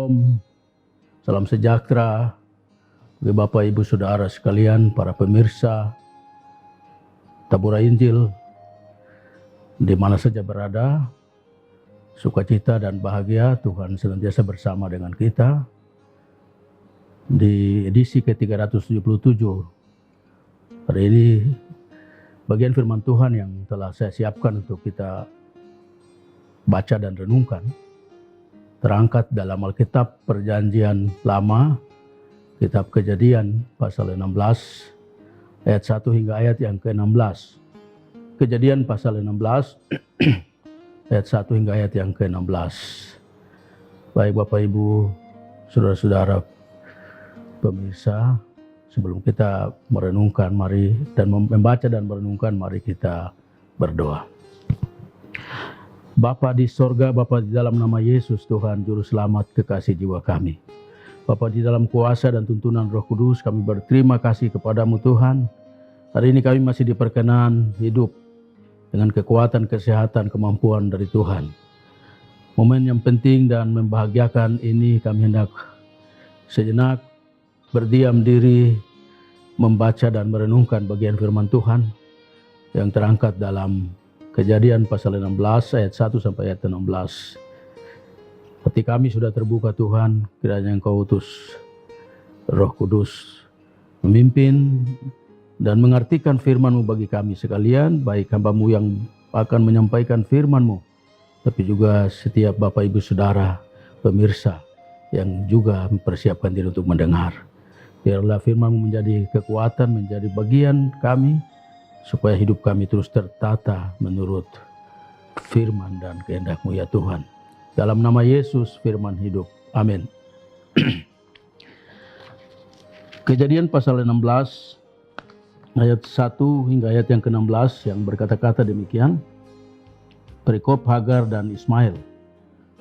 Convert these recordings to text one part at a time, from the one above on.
Shalom, salam sejahtera bagi Bapak Ibu Saudara sekalian, para pemirsa Tabura Injil di mana saja berada. Sukacita dan bahagia Tuhan senantiasa bersama dengan kita di edisi ke-377. Hari ini bagian firman Tuhan yang telah saya siapkan untuk kita baca dan renungkan terangkat dalam Alkitab Perjanjian Lama, Kitab Kejadian pasal 16 ayat 1 hingga ayat yang ke-16. Kejadian pasal 16 ayat 1 hingga ayat yang ke-16. Baik Bapak Ibu, saudara-saudara pemirsa, sebelum kita merenungkan dan membaca dan merenungkan, mari kita berdoa. Bapa di sorga, Bapa di dalam nama Yesus Tuhan Juru Selamat kekasih jiwa kami. Bapa di dalam kuasa dan tuntunan Roh Kudus, kami berterima kasih kepadamu Tuhan. Hari ini kami masih diperkenan hidup dengan kekuatan, kesehatan, kemampuan dari Tuhan. Momen yang penting dan membahagiakan ini kami hendak sejenak berdiam diri, membaca dan merenungkan bagian firman Tuhan yang terangkat dalam Kejadian pasal 16 ayat 1 sampai ayat 16. Hati kami sudah terbuka Tuhan, kiranya Engkau utus Roh Kudus memimpin dan mengartikan firman-Mu bagi kami sekalian, baik hamba-Mu yang akan menyampaikan firman-Mu, tapi juga setiap Bapak Ibu Saudara pemirsa yang juga mempersiapkan diri untuk mendengar. Biarlah firman-Mu menjadi kekuatan, menjadi bagian kami, supaya hidup kami terus tertata menurut firman dan kehendak-Mu ya Tuhan. Dalam nama Yesus firman hidup. Amin. Kejadian pasal 16 ayat 1 hingga ayat yang ke-16 yang berkata-kata demikian. Perikop Hagar dan Ismail.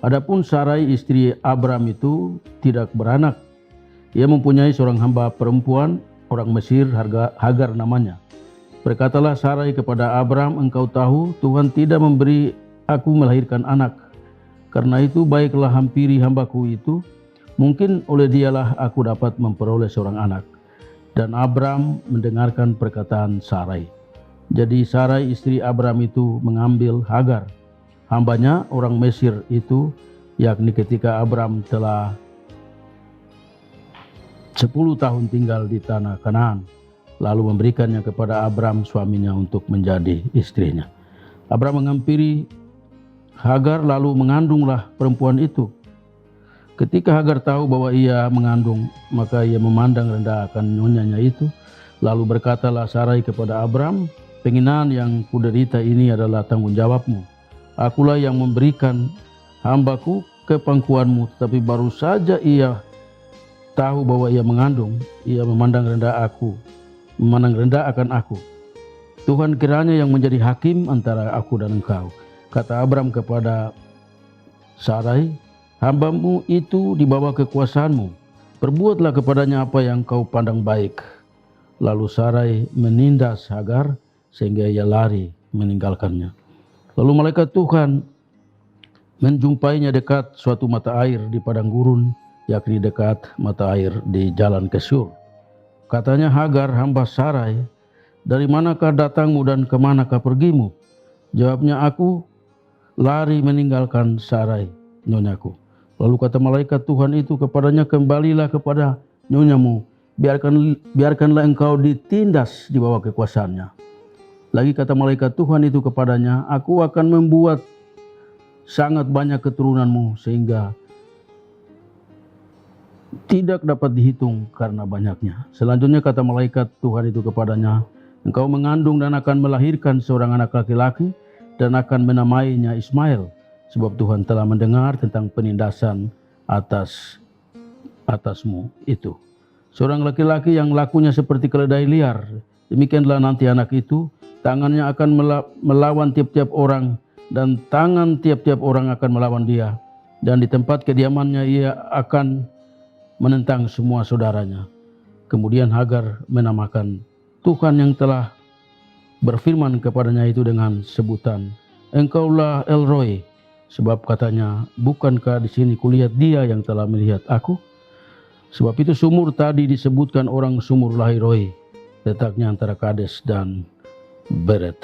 Adapun Sarai istri Abram itu tidak beranak. Ia mempunyai seorang hamba perempuan orang Mesir, Hagar namanya. Berkatalah Sarai kepada Abram, engkau tahu Tuhan tidak memberi aku melahirkan anak. Karena itu baiklah hampiri hambaku itu, mungkin oleh dialah aku dapat memperoleh seorang anak. Dan Abram mendengarkan perkataan Sarai. Jadi Sarai istri Abram itu mengambil Hagar, hambanya orang Mesir itu, yakni ketika Abram telah 10 tahun tinggal di tanah Kanaan, lalu memberikannya kepada Abram suaminya untuk menjadi istrinya. Abram menghampiri Hagar lalu mengandunglah perempuan itu. Ketika Hagar tahu bahwa ia mengandung, maka ia memandang rendah akan nyonyanya itu. Lalu berkatalah Sarai kepada Abram, penghinaan yang kuderita ini adalah tanggung jawabmu. Akulah yang memberikan hambaku ke pangkuanmu, tetapi baru saja ia tahu bahwa ia mengandung, ia memandang rendah akan aku. Tuhan kiranya yang menjadi hakim antara aku dan engkau. Kata Abram kepada Sarai, hambamu itu di bawah kekuasaanmu. Perbuatlah kepadanya apa yang kau pandang baik. Lalu Sarai menindas Hagar sehingga ia lari meninggalkannya. Lalu malaikat Tuhan menjumpainya dekat suatu mata air di padang gurun, yakni dekat mata air di jalan ke Syur. Katanya Hagar hamba Sarai, dari manakah datangmu dan kemanakah pergimu? Jawabnya, aku lari meninggalkan Sarai, nyonyaku. Lalu kata malaikat Tuhan itu kepadanya, kembalilah kepada nyonyamu, biarkanlah engkau ditindas di bawah kekuasaannya. Lagi kata malaikat Tuhan itu kepadanya, aku akan membuat sangat banyak keturunanmu sehingga tidak dapat dihitung karena banyaknya. Selanjutnya kata malaikat Tuhan itu kepadanya, engkau mengandung dan akan melahirkan seorang anak laki-laki dan akan menamainya Ismail, sebab Tuhan telah mendengar tentang penindasan atasmu itu. Seorang laki-laki yang lakunya seperti keledai liar, demikianlah nanti anak itu, tangannya akan melawan tiap-tiap orang dan tangan tiap-tiap orang akan melawan dia, dan di tempat kediamannya ia akan menentang semua saudaranya. Kemudian Hagar menamakan Tuhan yang telah berfirman kepadanya itu dengan sebutan, engkaulah El Roi, sebab katanya, bukankah di sini kulihat dia yang telah melihat aku? Sebab itu sumur tadi disebutkan orang sumur Lahiroi, letaknya antara Kades dan Beret.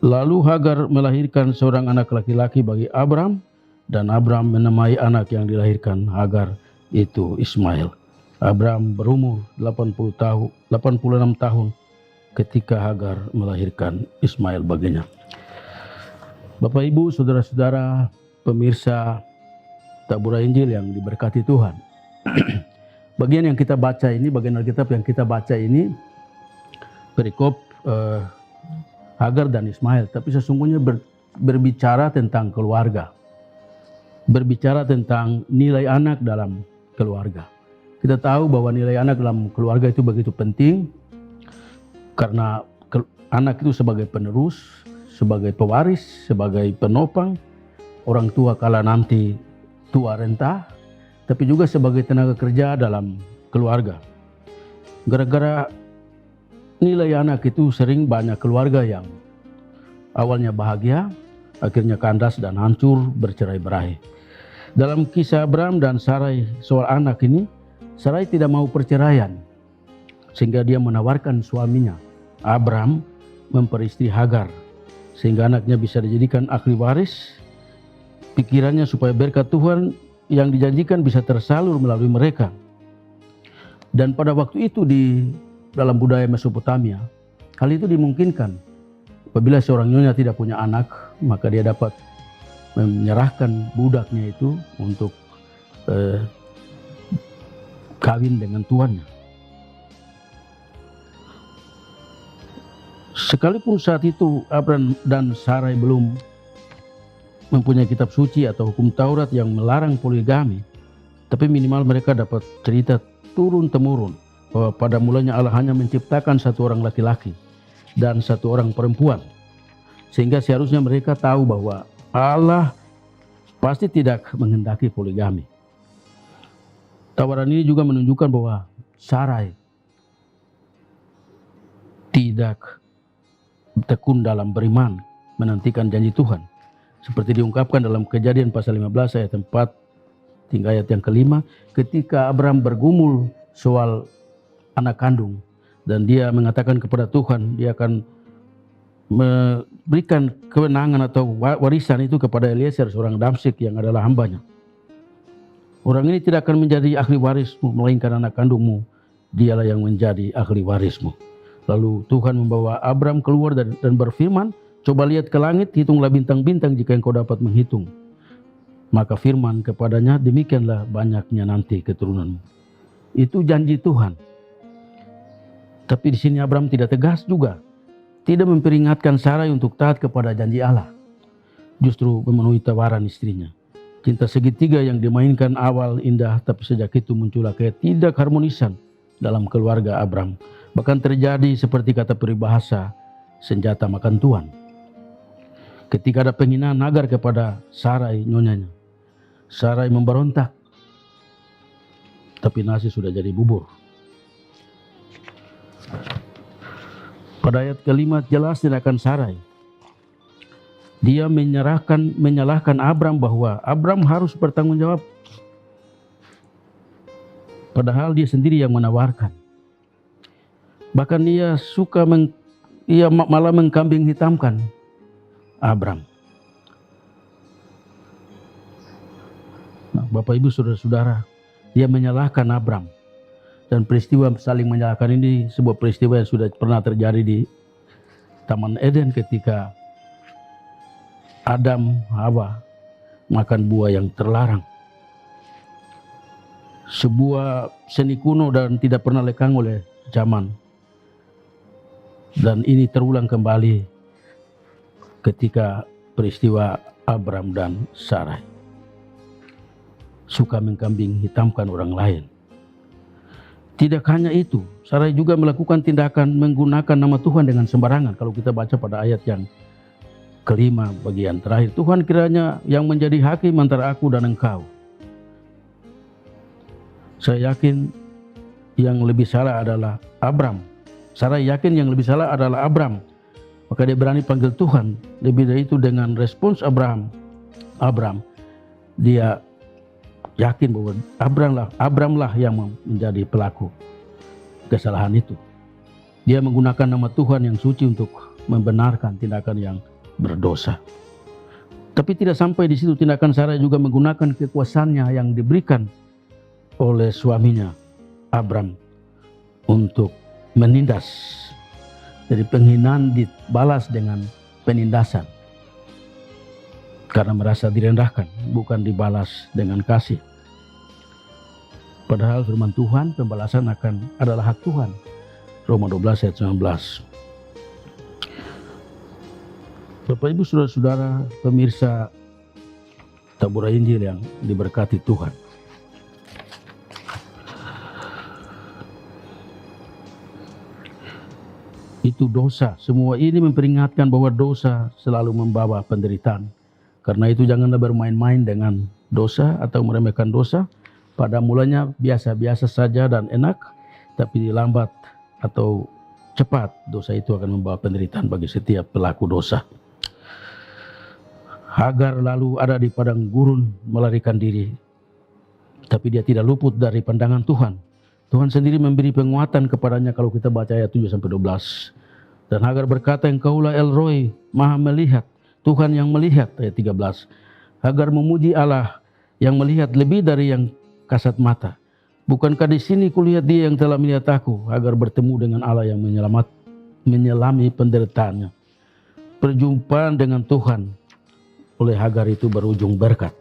Lalu Hagar melahirkan seorang anak laki-laki bagi Abram, dan Abram menamai anak yang dilahirkan Hagar itu Ismail. Abram berumur 86 tahun ketika Hagar melahirkan Ismail baginya. Bapak, Ibu, saudara-saudara, pemirsa Tabura Injil yang diberkati Tuhan. Bagian yang kita baca ini, bagian Alkitab yang kita baca ini, perikop Hagar dan Ismail, tapi sesungguhnya berbicara tentang keluarga. Berbicara tentang nilai anak dalam keluarga. Kita tahu bahwa nilai anak dalam keluarga itu begitu penting, karena anak itu sebagai penerus, sebagai pewaris, sebagai penopang orang tua kala nanti tua renta, tapi juga sebagai tenaga kerja dalam keluarga. Gara-gara nilai anak itu sering banyak keluarga yang awalnya bahagia, akhirnya kandas dan hancur bercerai-berai. Dalam kisah Abram dan Sarai soal anak ini, Sarai tidak mau perceraian, sehingga dia menawarkan suaminya Abram memperistri Hagar, sehingga anaknya bisa dijadikan ahli waris. Pikirannya supaya berkat Tuhan yang dijanjikan bisa tersalur melalui mereka. Dan pada waktu itu di dalam budaya Mesopotamia, hal itu dimungkinkan. Apabila seorang nyonya tidak punya anak, maka dia dapat menyerahkan budaknya itu untuk kawin dengan tuannya. Sekalipun saat itu Abram dan Sarai belum mempunyai kitab suci atau hukum Taurat yang melarang poligami, tapi minimal mereka dapat cerita turun-temurun bahwa pada mulanya Allah hanya menciptakan satu orang laki-laki dan satu orang perempuan, sehingga seharusnya mereka tahu bahwa Allah pasti tidak menghendaki poligami. Tawaran ini juga menunjukkan bahwa Sarai tidak tekun dalam beriman, menantikan janji Tuhan. Seperti diungkapkan dalam Kejadian pasal 15 ayat 4 hingga ayat yang kelima, ketika Abram bergumul soal anak kandung, dan dia mengatakan kepada Tuhan dia akan memberikan kewenangan atau warisan itu kepada Eliezer, seorang Damsyik yang adalah hambanya. Orang ini tidak akan menjadi ahli warismu, melainkan anak kandungmu, dialah yang menjadi ahli warismu. Lalu Tuhan membawa Abram keluar dan berfirman, coba lihat ke langit, hitunglah bintang-bintang jika engkau dapat menghitung. Maka firman kepadanya, demikianlah banyaknya nanti keturunanmu. Itu janji Tuhan. Tapi di sini Abram tidak tegas juga. Tidak memperingatkan Sarai untuk taat kepada janji Allah. Justru memenuhi tawaran istrinya. Cinta segitiga yang dimainkan awal indah, tapi sejak itu muncullah ketidakharmonisan dalam keluarga Abram. Bahkan terjadi seperti kata peribahasa, senjata makan tuan. Ketika ada penghinaan Hagar kepada Sarai nyonyanya, Sarai memberontak, tapi nasi sudah jadi bubur. Pada ayat kelima jelas tindakan Sarai. Dia menyalahkan Abram bahwa Abram harus bertanggung jawab. Padahal dia sendiri yang menawarkan. Bahkan ia malah mengkambing hitamkan Abram. Nah, Bapak Ibu saudara-saudara, dia menyalahkan Abram. Dan peristiwa saling menyalahkan ini sebuah peristiwa yang sudah pernah terjadi di Taman Eden ketika Adam Hawa makan buah yang terlarang. Sebuah seni kuno dan tidak pernah lekang oleh zaman. Dan ini terulang kembali ketika peristiwa Abram dan Sarai. Suka mengkambing hitamkan orang lain. Tidak hanya itu, Sarai juga melakukan tindakan menggunakan nama Tuhan dengan sembarangan. Kalau kita baca pada ayat yang kelima bagian terakhir, Tuhan kiranya yang menjadi hakim antara aku dan engkau. Saya yakin yang lebih salah adalah Abram. Sarai yakin yang lebih salah adalah Abram. Maka dia berani panggil Tuhan. Lebih dari itu dengan respons Abraham, Abram, dia yakin bahwa Abram lah yang menjadi pelaku kesalahan itu. Dia menggunakan nama Tuhan yang suci untuk membenarkan tindakan yang berdosa. Tapi tidak sampai di situ, tindakan Sarai juga menggunakan kekuasaannya yang diberikan oleh suaminya Abram untuk menindas. Jadi penghinaan dibalas dengan penindasan karena merasa direndahkan, bukan dibalas dengan kasih. Padahal firman Tuhan, pembalasan adalah hak Tuhan. Roma 12 ayat 19. Bapak Ibu saudara-saudara pemirsa Tabura Injil yang diberkati Tuhan. Itu dosa. Semua ini memperingatkan bahwa dosa selalu membawa penderitaan. Karena itu janganlah bermain-main dengan dosa atau meremehkan dosa. Pada mulanya biasa-biasa saja dan enak, tapi lambat atau cepat dosa itu akan membawa penderitaan bagi setiap pelaku dosa. Hagar lalu ada di padang gurun melarikan diri, tapi dia tidak luput dari pandangan Tuhan. Tuhan sendiri memberi penguatan kepadanya kalau kita baca ayat 7-12. Dan Hagar berkata, Engkaulah El Roi, Maha melihat, Tuhan yang melihat, ayat 13. Hagar memuji Allah yang melihat lebih dari yang kasat mata. Bukankah di sini kulihat dia yang telah melihat aku? Hagar bertemu dengan Allah yang menyelami penderitaannya. Perjumpaan dengan Tuhan oleh Hagar itu berujung berkat.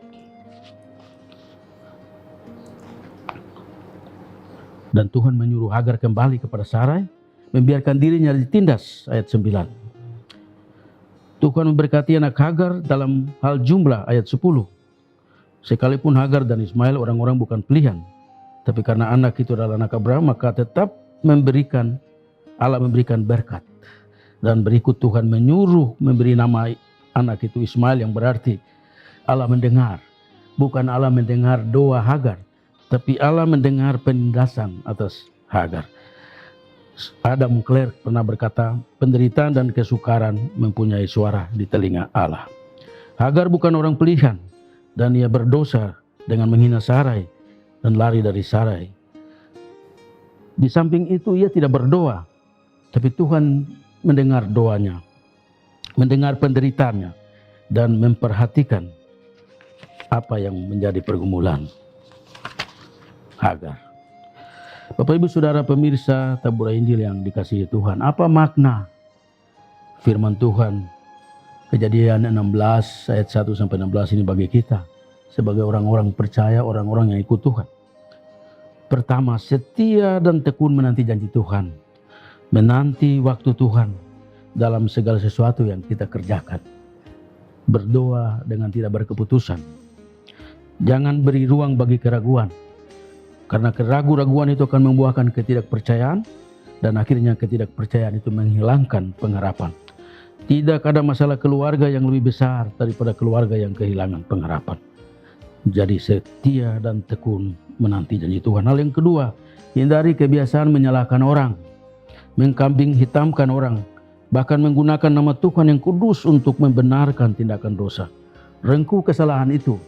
Dan Tuhan menyuruh Hagar kembali kepada Sarai, membiarkan dirinya ditindas, ayat 9. Tuhan memberkati anak Hagar dalam hal jumlah, ayat 10. Sekalipun Hagar dan Ismail orang-orang bukan pilihan, tapi karena anak itu adalah anak Abraham, maka tetap Allah memberikan berkat. Dan berikut Tuhan menyuruh memberi nama anak itu Ismail, yang berarti Allah mendengar. Bukan Allah mendengar doa Hagar, tapi Allah mendengar penindasan atas Hagar. Adam Clarke pernah berkata, penderitaan dan kesukaran mempunyai suara di telinga Allah. Hagar bukan orang pilihan, dan ia berdosa dengan menghina Sarai dan lari dari Sarai. Di samping itu ia tidak berdoa, tapi Tuhan mendengar doanya, mendengar penderitaannya, dan memperhatikan apa yang menjadi pergumulan Hagar. Bapak Ibu Saudara pemirsa Tabura Injil yang dikasihi Tuhan, apa makna firman Tuhan Kejadian 16 ayat 1-16 ini bagi kita sebagai orang-orang percaya, orang-orang yang ikut Tuhan? Pertama, setia dan tekun menanti janji Tuhan, menanti waktu Tuhan dalam segala sesuatu yang kita kerjakan. Berdoa dengan tidak berkeputusan. Jangan beri ruang bagi keraguan, karena keraguan-raguan itu akan membuahkan ketidakpercayaan, dan akhirnya ketidakpercayaan itu menghilangkan pengharapan. Tidak ada masalah keluarga yang lebih besar daripada keluarga yang kehilangan pengharapan. Jadi setia dan tekun menanti janji Tuhan. Hal yang kedua, hindari kebiasaan menyalahkan orang, mengkambing hitamkan orang, bahkan menggunakan nama Tuhan yang kudus untuk membenarkan tindakan dosa. Rengkuh kesalahan itu,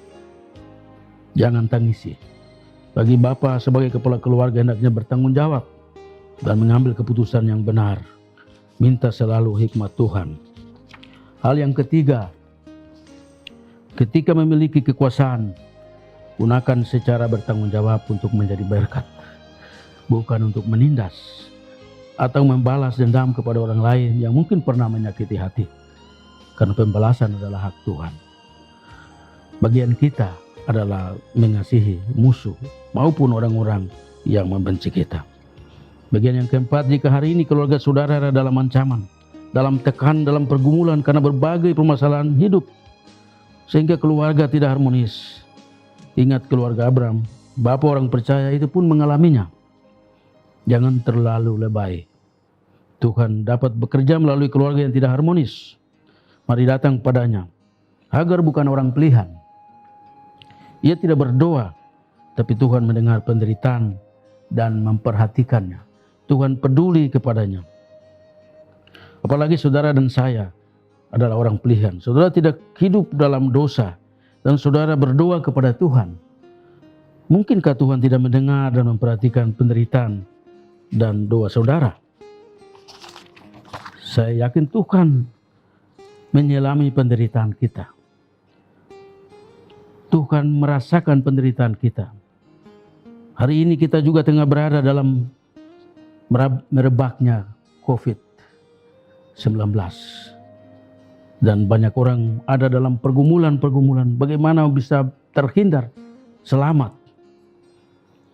jangan tangisi. Bagi Bapa sebagai kepala keluarga hendaknya bertanggung jawab dan mengambil keputusan yang benar. Minta selalu hikmat Tuhan. Hal yang ketiga, ketika memiliki kekuasaan, gunakan secara bertanggung jawab untuk menjadi berkat, bukan untuk menindas atau membalas dendam kepada orang lain yang mungkin pernah menyakiti hati. Karena pembalasan adalah hak Tuhan. Bagian kita adalah mengasihi musuh maupun orang-orang yang membenci kita. Bagian yang keempat, jika hari ini keluarga saudara ada dalam ancaman, dalam tekanan, dalam pergumulan karena berbagai permasalahan hidup, sehingga keluarga tidak harmonis, ingat keluarga Abram, bapa orang percaya itu pun mengalaminya. Jangan terlalu lebay. Tuhan dapat bekerja melalui keluarga yang tidak harmonis. Mari datang padanya. Hagar bukan orang pilihan. Ia tidak berdoa, tapi Tuhan mendengar penderitaan dan memperhatikannya. Tuhan peduli kepadanya. Apalagi saudara dan saya adalah orang pilihan. Saudara tidak hidup dalam dosa, dan saudara berdoa kepada Tuhan, mungkinkah Tuhan tidak mendengar dan memperhatikan penderitaan dan doa saudara? Saya yakin Tuhan menyelami penderitaan kita. Tuhan merasakan penderitaan kita. Hari ini kita juga tengah berada dalam merebaknya COVID-19. Dan banyak orang ada dalam pergumulan-pergumulan. Bagaimana bisa terhindar, selamat.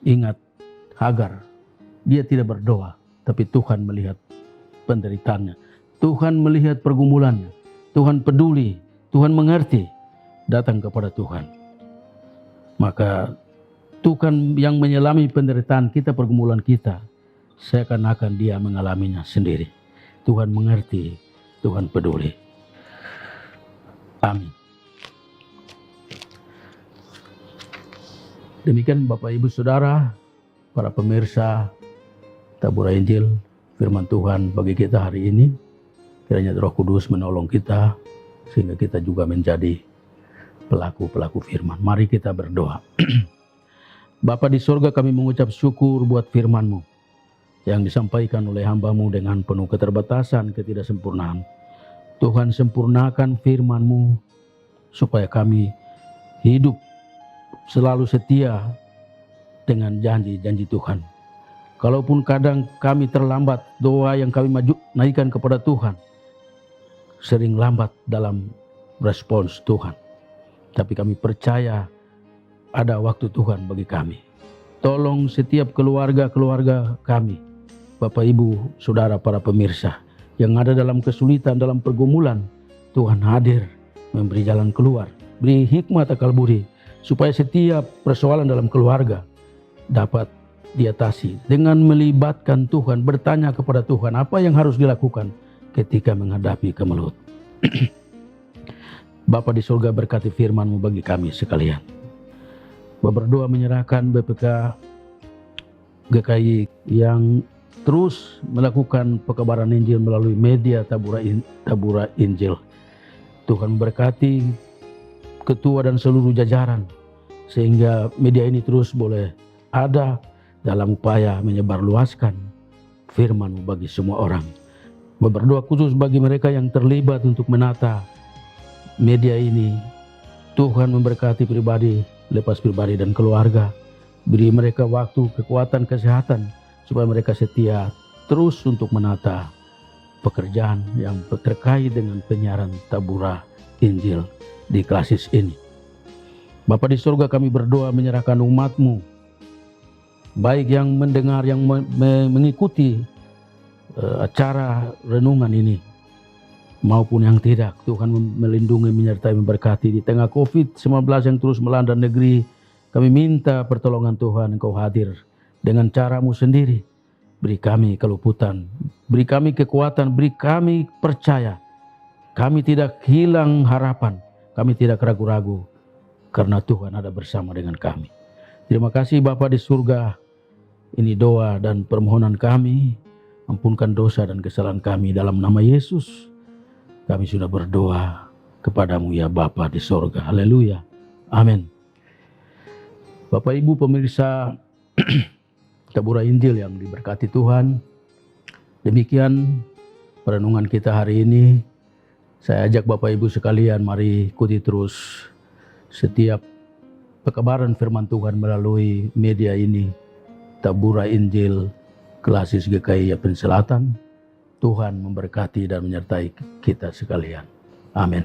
Ingat Hagar, dia tidak berdoa, tapi Tuhan melihat penderitaannya. Tuhan melihat pergumulannya. Tuhan peduli, Tuhan mengerti, datang kepada Tuhan. Maka Tuhan yang menyelami penderitaan kita, pergumulan kita, seakan-akan dia mengalaminya sendiri. Tuhan mengerti, Tuhan peduli. Amin. Demikian Bapak Ibu Saudara, para pemirsa Tabura Injil, firman Tuhan bagi kita hari ini. Kiranya Roh Kudus menolong kita sehingga kita juga menjadi pelaku-pelaku firman. Mari kita berdoa. Bapa di surga, kami mengucap syukur buat firman-Mu yang disampaikan oleh hamba-Mu dengan penuh keterbatasan, ketidaksempurnaan. Tuhan, sempurnakan firman-Mu supaya kami hidup selalu setia dengan janji-janji Tuhan. Kalaupun kadang kami terlambat, doa yang kami naikkan kepada Tuhan sering lambat dalam respons Tuhan. Tapi kami percaya ada waktu Tuhan bagi kami. Tolong setiap keluarga-keluarga kami, Bapak Ibu, Saudara, para pemirsa yang ada dalam kesulitan, dalam pergumulan, Tuhan hadir memberi jalan keluar. Beri hikmat akal budi supaya setiap persoalan dalam keluarga dapat diatasi dengan melibatkan Tuhan, bertanya kepada Tuhan apa yang harus dilakukan ketika menghadapi kemelut. Bapa di surga, berkati firman-Mu bagi kami sekalian. Berdoa menyerahkan BPK GKI yang terus melakukan pekabaran Injil melalui media Tabura Injil. Tuhan berkati ketua dan seluruh jajaran sehingga media ini terus boleh ada dalam upaya menyebarluaskan firman-Mu bagi semua orang. Berdoa khusus bagi mereka yang terlibat untuk menata media ini. Tuhan memberkati pribadi, lepas pribadi dan keluarga. Beri mereka waktu, kekuatan, kesehatan supaya mereka setia terus untuk menata pekerjaan yang terkait dengan penyiaran Tabura Injil di Klasis ini. Bapa di surga, kami berdoa menyerahkan umat-Mu, baik yang mendengar, yang mengikuti acara renungan ini, maupun yang tidak. Tuhan melindungi, menyertai, memberkati di tengah COVID-19 yang terus melanda negeri. Kami minta pertolongan Tuhan, Engkau hadir dengan cara-Mu sendiri. Beri kami keluputan, beri kami kekuatan, beri kami percaya. Kami tidak hilang harapan, kami tidak ragu-ragu, karena Tuhan ada bersama dengan kami. Terima kasih Bapa di surga. Ini doa dan permohonan kami. Ampunkan dosa dan kesalahan kami dalam nama Yesus. Kami sudah berdoa kepadamu ya Bapa di surga. Haleluya. Amin. Bapak Ibu pemirsa Tabura Injil yang diberkati Tuhan. Demikian perenungan kita hari ini. Saya ajak Bapak Ibu sekalian, mari ikuti terus setiap pekabaran firman Tuhan melalui media ini. Tabura Injil Klasis GKI Yapen Selatan. Tuhan memberkati dan menyertai kita sekalian. Amin.